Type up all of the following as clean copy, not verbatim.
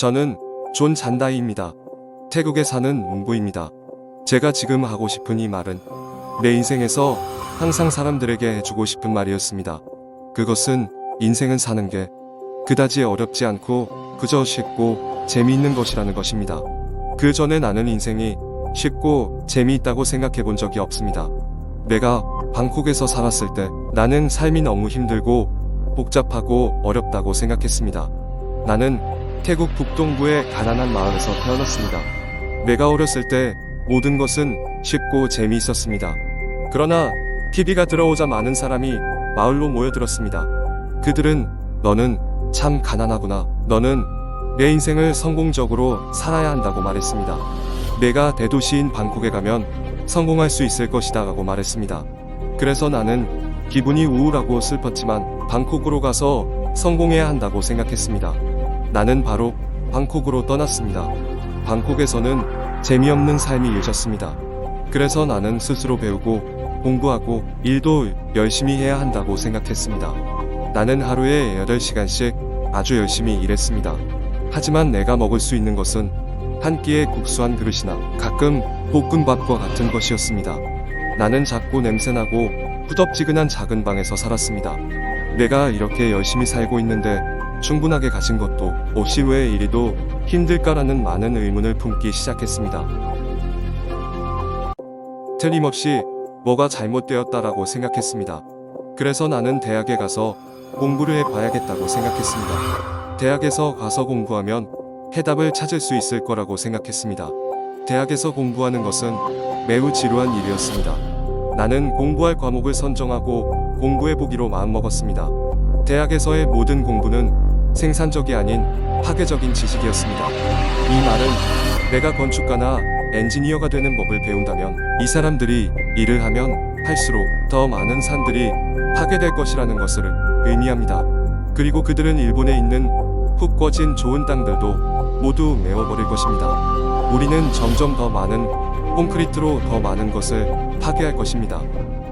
저는 존 잔다이입니다. 태국에 사는 농부입니다. 제가 지금 하고 싶은 이 말은 내 인생에서 항상 사람들에게 해주고 싶은 말이었습니다. 그것은 인생은 사는 게 그다지 어렵지 않고 그저 쉽고 재미있는 것이라는 것입니다. 그 전에 나는 인생이 쉽고 재미있다고 생각해 본 적이 없습니다. 내가 방콕에서 살았을 때 나는 삶이 너무 힘들고 복잡하고 어렵다고 생각했습니다. 나는 태국 북동부의 가난한 마을에서 태어났습니다. 내가 어렸을 때 모든 것은 쉽고 재미있었습니다. 그러나 TV가 들어오자 많은 사람이 마을로 모여들었습니다. 그들은 너는 참 가난하구나. 너는 내 인생을 성공적으로 살아야 한다고 말했습니다. 내가 대도시인 방콕에 가면 성공할 수 있을 것이다 라고 말했습니다. 그래서 나는 기분이 우울하고 슬펐지만 방콕으로 가서 성공해야 한다고 생각했습니다. 나는 바로 방콕으로 떠났습니다. 방콕에서는 재미없는 삶이 일졌습니다. 그래서 나는 스스로 배우고 공부하고 일도 열심히 해야 한다고 생각했습니다. 나는 하루에 8시간씩 아주 열심히 일했습니다. 하지만 내가 먹을 수 있는 것은 한 끼의 국수 한 그릇이나 가끔 볶음밥과 같은 것이었습니다. 나는 작고 냄새나고 후덥지근한 작은 방에서 살았습니다. 내가 이렇게 열심히 살고 있는데 충분하게 가진 것도 없이 왜 이리도 힘들까라는 많은 의문을 품기 시작했습니다. 틀림없이 뭐가 잘못되었다라고 생각했습니다. 그래서 나는 대학에 가서 공부를 해봐야겠다고 생각했습니다. 대학에서 가서 공부하면 해답을 찾을 수 있을 거라고 생각했습니다. 대학에서 공부하는 것은 매우 지루한 일이었습니다. 나는 공부할 과목을 선정하고 공부해보기로 마음먹었습니다. 대학에서의 모든 공부는 생산적이 아닌 파괴적인 지식이었습니다. 이 말은 내가 건축가나 엔지니어가 되는 법을 배운다면 이 사람들이 일을 하면 할수록 더 많은 산들이 파괴될 것이라는 것을 의미합니다. 그리고 그들은 일본에 있는 푹 꺼진 좋은 땅들도 모두 메워버릴 것입니다. 우리는 점점 더 많은 콘크리트로 더 많은 것을 파괴할 것입니다.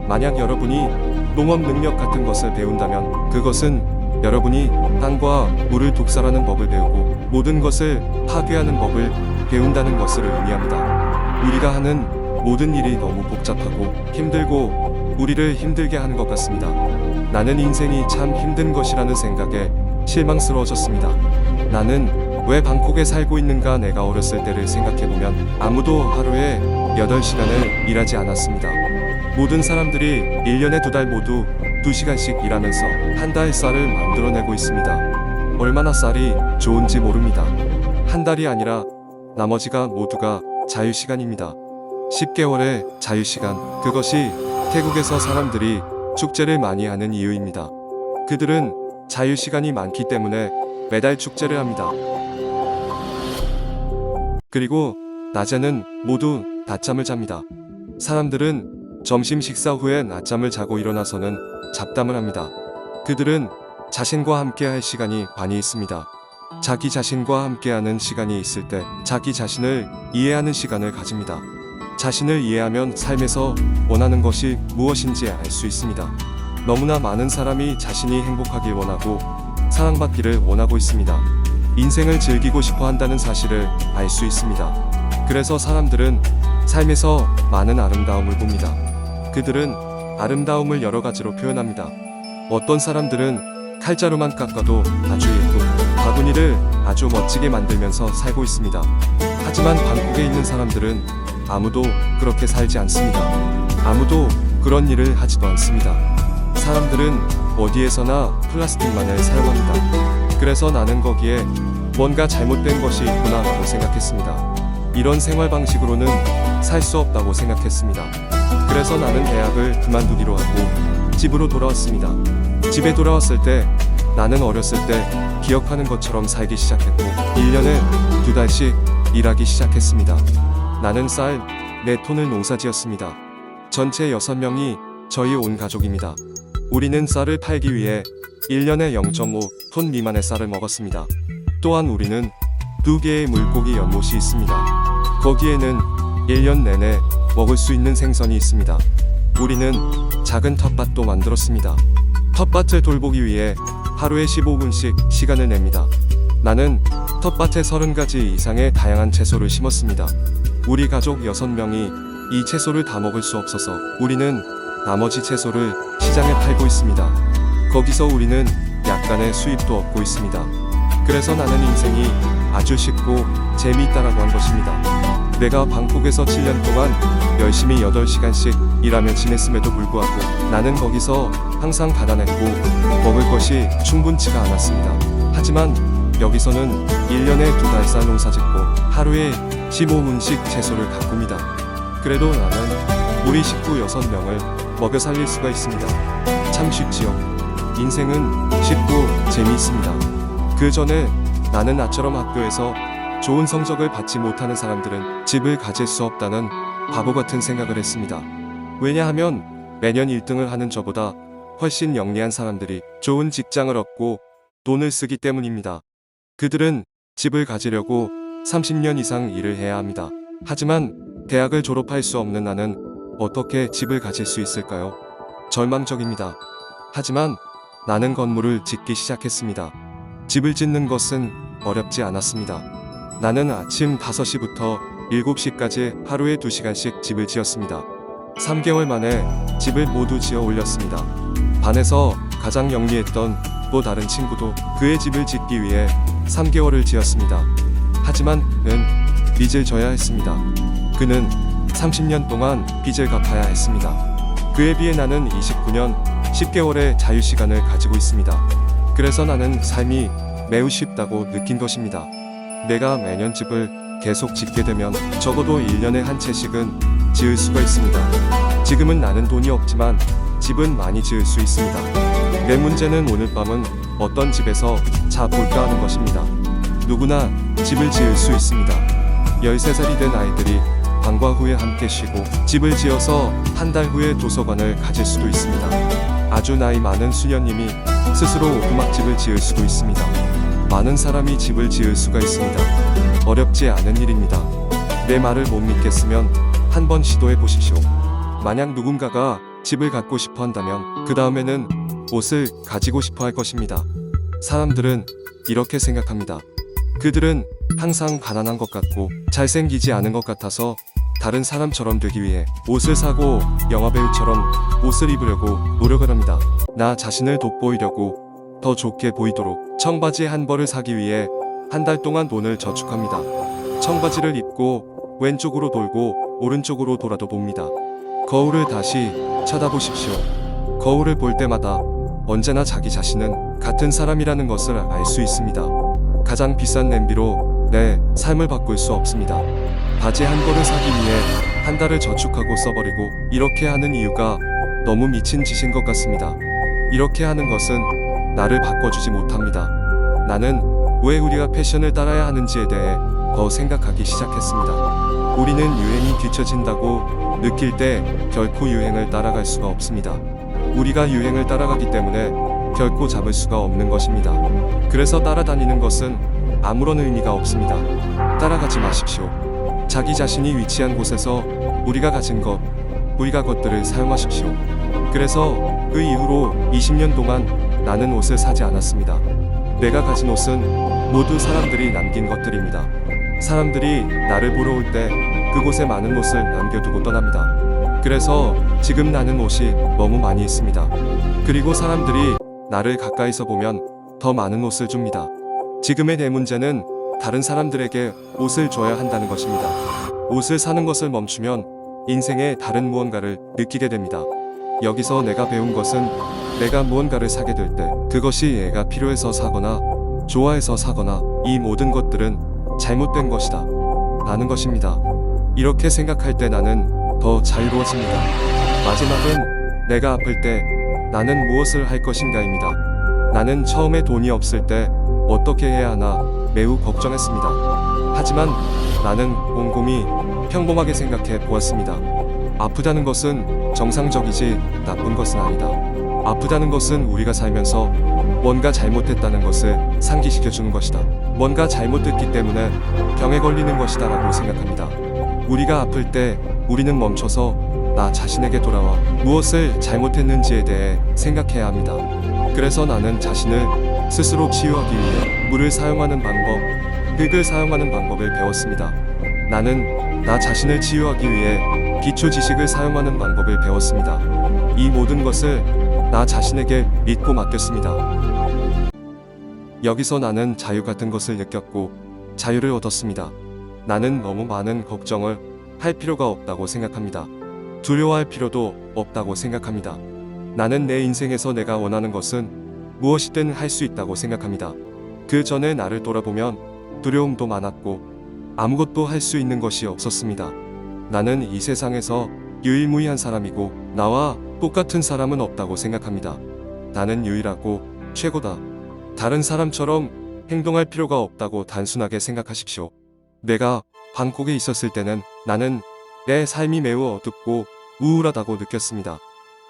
만약 여러분이 농업 능력 같은 것을 배운다면 그것은 여러분이 땅과 물을 독살하는 법을 배우고 모든 것을 파괴하는 법을 배운다는 것을 의미합니다. 우리가 하는 모든 일이 너무 복잡하고 힘들고 우리를 힘들게 하는 것 같습니다. 나는 인생이 참 힘든 것이라는 생각에 실망스러워졌습니다. 나는 왜 방콕에 살고 있는가. 내가 어렸을 때를 생각해보면 아무도 하루에 8시간을 일하지 않았습니다. 모든 사람들이 1년에 2달 모두 2시간씩 일하면서 한 달 쌀을 만들어내고 있습니다. 얼마나 쌀이 좋은지 모릅니다. 한 달이 아니라 나머지가 모두가 자유시간입니다. 10개월의 자유시간, 그것이 태국에서 사람들이 축제를 많이 하는 이유입니다. 그들은 자유시간이 많기 때문에 매달 축제를 합니다. 그리고 낮에는 모두 낮잠을 잡니다. 사람들은 점심 식사 후에 낮잠을 자고 일어나서는 잡담을 합니다. 그들은 자신과 함께 할 시간이 많이 있습니다. 자기 자신과 함께하는 시간이 있을 때 자기 자신을 이해하는 시간을 가집니다. 자신을 이해하면 삶에서 원하는 것이 무엇인지 알 수 있습니다. 너무나 많은 사람이 자신이 행복하길 원하고 사랑받기를 원하고 있습니다. 인생을 즐기고 싶어 한다는 사실을 알 수 있습니다. 그래서 사람들은 삶에서 많은 아름다움을 봅니다. 그들은 아름다움을 여러 가지로 표현합니다. 어떤 사람들은 칼자루만 깎아도 아주 예쁜 바구니를 아주 멋지게 만들면서 살고 있습니다. 하지만 방콕에 있는 사람들은 아무도 그렇게 살지 않습니다. 아무도 그런 일을 하지도 않습니다. 사람들은 어디에서나 플라스틱만을 사용합니다. 그래서 나는 거기에 뭔가 잘못된 것이 있구나 라고 생각했습니다. 이런 생활 방식으로는 살 수 없다고 생각했습니다. 그래서 나는 대학을 그만두기로 하고 집으로 돌아왔습니다. 집에 돌아왔을 때 나는 어렸을 때 기억하는 것처럼 살기 시작했고 1년에 2달씩 일하기 시작했습니다. 나는 쌀 4톤을 농사지었습니다. 전체 6명이 저희 온 가족입니다. 우리는 쌀을 팔기 위해 1년에 0.5톤 미만의 쌀을 먹었습니다. 또한 우리는 2개의 물고기 연못이 있습니다. 거기에는 1년 내내 먹을 수 있는 생선이 있습니다. 우리는 작은 텃밭도 만들었습니다. 텃밭을 돌보기 위해 하루에 15분씩 시간을 냅니다. 나는 텃밭에 30가지 이상의 다양한 채소를 심었습니다. 우리 가족 6명이 이 채소를 다 먹을 수 없어서 우리는 나머지 채소를 시장에 팔고 있습니다. 거기서 우리는 약간의 수입도 얻고 있습니다. 그래서 나는 인생이 아주 쉽고 재미있다라고 한 것입니다. 내가 방콕에서 7년 동안 열심히 8시간씩 일하며 지냈음에도 불구하고 나는 거기서 항상 가난했고 먹을 것이 충분치가 않았습니다. 하지만 여기서는 1년에 2달살 농사 짓고 하루에 15문씩 채소를 가꿉니다. 그래도 나는 우리 식구 6명을 먹여 살릴 수가 있습니다. 참 쉽지요. 인생은 쉽고 재미있습니다. 그 전에 나는 나처럼 학교에서 좋은 성적을 받지 못하는 사람들은 집을 가질 수 없다는 바보 같은 생각을 했습니다. 왜냐하면 매년 1등을 하는 저보다 훨씬 영리한 사람들이 좋은 직장을 얻고 돈을 쓰기 때문입니다. 그들은 집을 가지려고 30년 이상 일을 해야 합니다. 하지만 대학을 졸업할 수 없는 나는 어떻게 집을 가질 수 있을까요? 절망적입니다. 하지만 나는 건물을 짓기 시작했습니다. 집을 짓는 것은 어렵지 않았습니다. 나는 아침 5시부터 7시까지 하루에 2시간씩 집을 지었습니다. 3개월 만에 집을 모두 지어 올렸습니다. 반에서 가장 영리했던 또 다른 친구도 그의 집을 짓기 위해 3개월을 지었습니다. 하지만 그는 빚을 져야 했습니다. 그는 30년 동안 빚을 갚아야 했습니다. 그에 비해 나는 29년 10개월의 자유시간을 가지고 있습니다. 그래서 나는 삶이 매우 쉽다고 느낀 것입니다. 내가 매년 집을 계속 짓게 되면 적어도 1년에 한 채씩은 지을 수가 있습니다. 지금은 나는 돈이 없지만 집은 많이 지을 수 있습니다. 내 문제는 오늘 밤은 어떤 집에서 자볼까 하는 것입니다. 누구나 집을 지을 수 있습니다. 13살이 된 아이들이 방과 후에 함께 쉬고 집을 지어서 한 달 후에 도서관을 가질 수도 있습니다. 아주 나이 많은 수녀님이 스스로 오두막집을 지을 수도 있습니다. 많은 사람이 집을 지을 수가 있습니다. 어렵지 않은 일입니다. 내 말을 못 믿겠으면 한번 시도해 보십시오. 만약 누군가가 집을 갖고 싶어 한다면 그 다음에는 옷을 가지고 싶어 할 것입니다. 사람들은 이렇게 생각합니다. 그들은 항상 가난한 것 같고 잘생기지 않은 것 같아서 다른 사람처럼 되기 위해 옷을 사고 영화배우처럼 옷을 입으려고 노력을 합니다. 나 자신을 돋보이려고 더 좋게 보이도록 청바지 한 벌을 사기 위해 한 달 동안 돈을 저축합니다. 청바지를 입고 왼쪽으로 돌고 오른쪽으로 돌아도 봅니다. 거울을 다시 쳐다보십시오. 거울을 볼 때마다 언제나 자기 자신은 같은 사람이라는 것을 알 수 있습니다. 가장 비싼 냄비로 내 삶을 바꿀 수 없습니다. 바지 한 벌을 사기 위해 한 달을 저축하고 써버리고 이렇게 하는 이유가 너무 미친 짓인 것 같습니다. 이렇게 하는 것은 나를 바꿔주지 못합니다. 나는 왜 우리가 패션을 따라야 하는지에 대해 더 생각하기 시작했습니다. 우리는 유행이 뒤처진다고 느낄 때 결코 유행을 따라갈 수가 없습니다. 우리가 유행을 따라가기 때문에 결코 잡을 수가 없는 것입니다. 그래서 따라다니는 것은 아무런 의미가 없습니다. 따라가지 마십시오. 자기 자신이 위치한 곳에서 우리가 가진 것, 우리가 것들을 사용하십시오. 그래서 그 이후로 20년 동안 나는 옷을 사지 않았습니다. 내가 가진 옷은 모두 사람들이 남긴 것들입니다. 사람들이 나를 보러 올 때 그곳에 많은 옷을 남겨두고 떠납니다. 그래서 지금 나는 옷이 너무 많이 있습니다. 그리고 사람들이 나를 가까이서 보면 더 많은 옷을 줍니다. 지금의 내 문제는 다른 사람들에게 옷을 줘야 한다는 것입니다. 옷을 사는 것을 멈추면 인생의 다른 무언가를 느끼게 됩니다. 여기서 내가 배운 것은 내가 무언가를 사게 될 때 그것이 얘가 필요해서 사거나 좋아해서 사거나 이 모든 것들은 잘못된 것이다 라는 것입니다. 이렇게 생각할 때 나는 더 자유로워집니다. 마지막은 내가 아플 때 나는 무엇을 할 것인가입니다. 나는 처음에 돈이 없을 때 어떻게 해야 하나 매우 걱정했습니다. 하지만 나는 곰곰이 평범하게 생각해 보았습니다. 아프다는 것은 정상적이지 나쁜 것은 아니다. 아프다는 것은 우리가 살면서 뭔가 잘못했다는 것을 상기시켜주는 것이다. 뭔가 잘못됐기 때문에 병에 걸리는 것이다 라고 생각합니다. 우리가 아플 때 우리는 멈춰서 나 자신에게 돌아와 무엇을 잘못했는지에 대해 생각해야 합니다. 그래서 나는 자신을 스스로 치유하기 위해 물을 사용하는 방법, 흙을 사용하는 방법을 배웠습니다. 나는 나 자신을 치유하기 위해 기초 지식을 사용하는 방법을 배웠습니다. 이 모든 것을 나 자신에게 믿고 맡겼습니다. 여기서 나는 자유 같은 것을 느꼈고 자유를 얻었습니다. 나는 너무 많은 걱정을 할 필요가 없다고 생각합니다. 두려워할 필요도 없다고 생각합니다. 나는 내 인생에서 내가 원하는 것은 무엇이든 할 수 있다고 생각합니다. 그 전에 나를 돌아보면 두려움도 많았고 아무것도 할 수 있는 것이 없었습니다. 나는 이 세상에서 유일무이한 사람이고 나와 똑같은 사람은 없다고 생각합니다. 나는 유일하고 최고다. 다른 사람처럼 행동할 필요가 없다고 단순하게 생각하십시오. 내가 방콕에 있었을 때는 나는 내 삶이 매우 어둡고 우울하다고 느꼈습니다.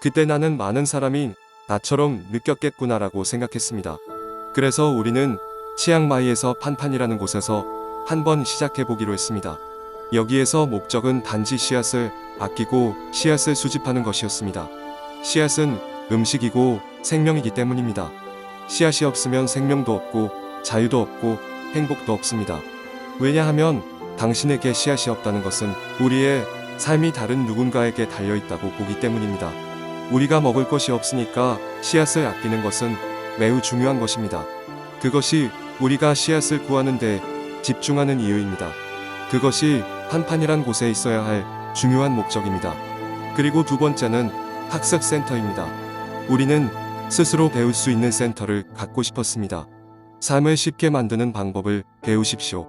그때 나는 많은 사람이 나처럼 느꼈겠구나라고 생각했습니다. 그래서 우리는 치앙마이에서 판판이라는 곳에서 한번 시작해보기로 했습니다. 여기에서 목적은 단지 씨앗을 아끼고 씨앗을 수집하는 것이었습니다. 씨앗은 음식이고 생명이기 때문입니다. 씨앗이 없으면 생명도 없고 자유도 없고 행복도 없습니다. 왜냐하면 당신에게 씨앗이 없다는 것은 우리의 삶이 다른 누군가에게 달려있다고 보기 때문입니다. 우리가 먹을 것이 없으니까 씨앗을 아끼는 것은 매우 중요한 것입니다. 그것이 우리가 씨앗을 구하는 데 집중하는 이유입니다. 그것이 판판이란 곳에 있어야 할 중요한 목적입니다. 그리고 두 번째는 학습센터입니다. 우리는 스스로 배울 수 있는 센터를 갖고 싶었습니다. 삶을 쉽게 만드는 방법을 배우십시오.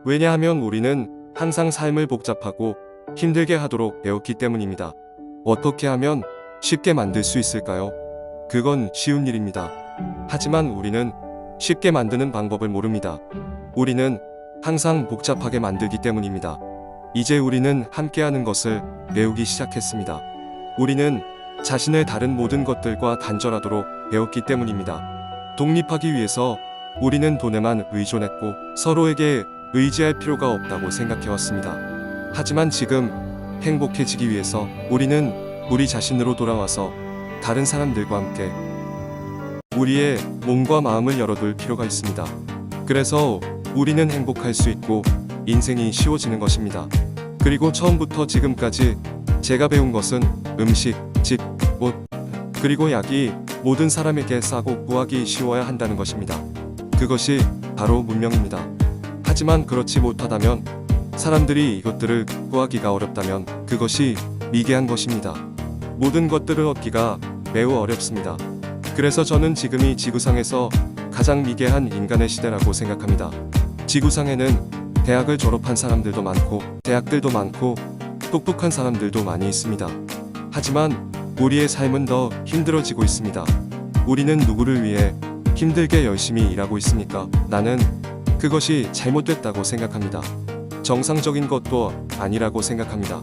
왜냐하면 우리는 항상 삶을 복잡하고 힘들게 하도록 배웠기 때문입니다. 어떻게 하면 쉽게 만들 수 있을까요? 그건 쉬운 일입니다. 하지만 우리는 쉽게 만드는 방법을 모릅니다. 우리는 항상 복잡하게 만들기 때문입니다. 이제 우리는 함께하는 것을 배우기 시작했습니다. 우리는 자신을 다른 모든 것들과 단절하도록 배웠기 때문입니다. 독립하기 위해서 우리는 돈에만 의존했고 서로에게 의지할 필요가 없다고 생각해왔습니다. 하지만 지금 행복해지기 위해서 우리는 우리 자신으로 돌아와서 다른 사람들과 함께 우리의 몸과 마음을 열어둘 필요가 있습니다. 그래서 우리는 행복할 수 있고 인생이 쉬워지는 것입니다. 그리고 처음부터 지금까지 제가 배운 것은 음식, 집, 옷, 그리고 약이 모든 사람에게 싸고 구하기 쉬워야 한다는 것입니다. 그것이 바로 문명입니다. 하지만 그렇지 못하다면, 사람들이 이것들을 구하기가 어렵다면 그것이 미개한 것입니다. 모든 것들을 얻기가 매우 어렵습니다. 그래서 저는 지금이 지구상에서 가장 미개한 인간의 시대라고 생각합니다. 지구상에는 대학을 졸업한 사람들도 많고 대학들도 많고 똑똑한 사람들도 많이 있습니다. 하지만 우리의 삶은 더 힘들어지고 있습니다. 우리는 누구를 위해 힘들게 열심히 일하고 있습니까? 나는 그것이 잘못됐다고 생각합니다. 정상적인 것도 아니라고 생각합니다.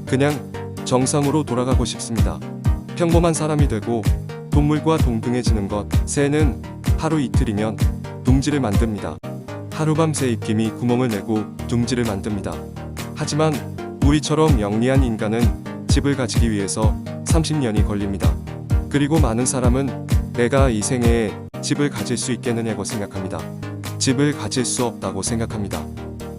그냥 정상으로 돌아가고 싶습니다. 평범한 사람이 되고 동물과 동등해지는 것. 새는 하루 이틀이면 둥지를 만듭니다. 하룻밤 새 입김이 구멍을 내고 둥지를 만듭니다. 하지만 우리처럼 영리한 인간은 집을 가지기 위해서 30년이 걸립니다. 그리고 많은 사람은 내가 이 생애에 집을 가질 수 있겠느냐고 생각합니다. 집을 가질 수 없다고 생각합니다.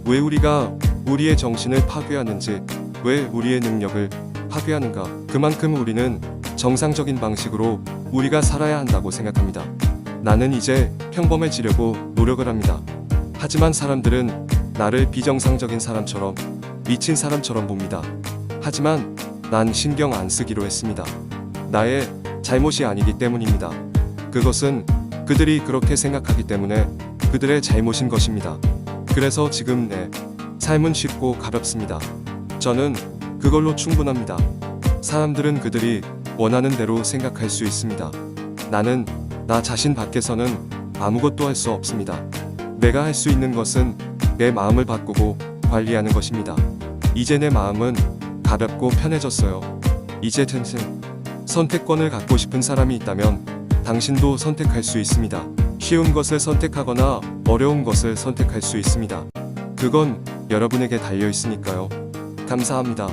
왜 우리가 우리의 정신을 파괴하는지, 왜 우리의 능력을 파괴하는가? 그만큼 우리는 정상적인 방식으로 우리가 살아야 한다고 생각합니다. 나는 이제 평범해지려고 노력을 합니다. 하지만 사람들은 나를 비정상적인 사람처럼, 미친 사람처럼 봅니다. 하지만 난 신경 안 쓰기로 했습니다. 나의 잘못이 아니기 때문입니다. 그것은 그들이 그렇게 생각하기 때문에 그들의 잘못인 것입니다. 그래서 지금 내 삶은 쉽고 가볍습니다. 저는 그걸로 충분합니다. 사람들은 그들이 원하는 대로 생각할 수 있습니다. 나는 나 자신 밖에서는 아무것도 할 수 없습니다. 내가 할 수 있는 것은 내 마음을 바꾸고 관리하는 것입니다. 이제 내 마음은 가볍고 편해졌어요. 이제 선택권을 갖고 싶은 사람이 있다면 당신도 선택할 수 있습니다. 쉬운 것을 선택하거나 어려운 것을 선택할 수 있습니다. 그건 여러분에게 달려 있으니까요. 감사합니다.